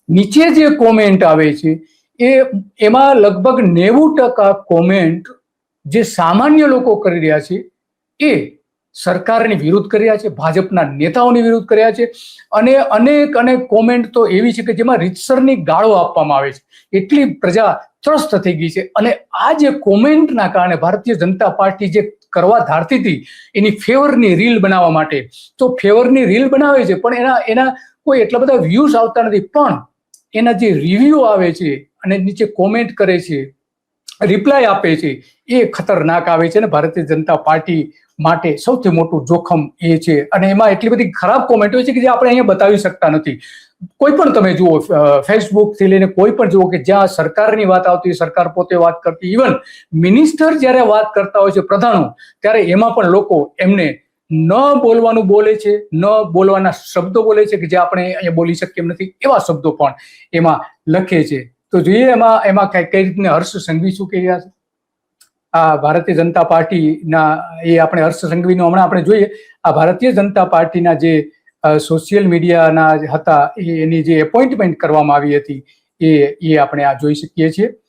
નીચે જે કોમેન્ટ આવે છે એમાં લગભગ 90% કોમેન્ટ જે સામાન્ય લોકો કરી રહ્યા છે એ સરકારની વિરુદ્ધ કરી રહ્યા છે, ભાજપના નેતાઓની વિરુદ્ધ કર્યા છે, અને અનેક કોમેન્ટ તો એવી છે કે જેમાં રીતસરની ગાળો આપવામાં આવે છે. એટલી પ્રજા ત્રસ્ત થઈ ગઈ છે. અને આ જે કોમેન્ટના કારણે ભારતીય જનતા પાર્ટી જે કરવા ધારતી હતી એની ફેવરની રીલ બનાવવા માટે, તો ફેવરની રીલ બનાવે છે પણ એના કોઈ એટલા બધા વ્યૂઝ આવતા નથી, પણ એના જે રિવ્યુ આવે છે અને નીચે કોમેન્ટ કરે છે, રિપ્લાય આપે છે, એ ખતરનાક આવે છે. અને ભારતીય જનતા પાર્ટી માટે સૌથી મોટું જોખમ એ છે. અને એમાં એટલી બધી ખરાબ કોમેન્ટ હોય છે કે જે આપણે અહીંયા બતાવી શકતા નથી. કોઈ પણ તમે જુઓ, ફેસબુક થી લઈને કોઈ પણ જુઓ કે જ્યાં સરકારની વાત આવતી, સરકાર પોતે વાત કરતી, ઇવન મિનિસ્ટર જ્યારે વાત કરતા હોય છે, પ્રધાનો, ત્યારે એમાં પણ લોકો એમને ન બોલવાનું બોલે છે, ન બોલવાના શબ્દો બોલે છે કે જે આપણે અહીંયા બોલી શકીએ એમ નથી, એવા શબ્દો પણ એમાં લખે છે. તો જોઈએ એમાં કઈ રીતને હર્ષ સંઘવી શું કહી રહ્યા છે. આ ભારતીય જનતા પાર્ટીના એ આપણે હર્ષ સંઘવીનો હમણાં આપણે જોઈએ, આ ભારતીય જનતા પાર્ટીના જે સોશિયલ મીડિયાના હતા એની જે એપોઇન્ટમેન્ટ કરવામાં આવી હતી એ આપણે આ જોઈ શકીએ છીએ.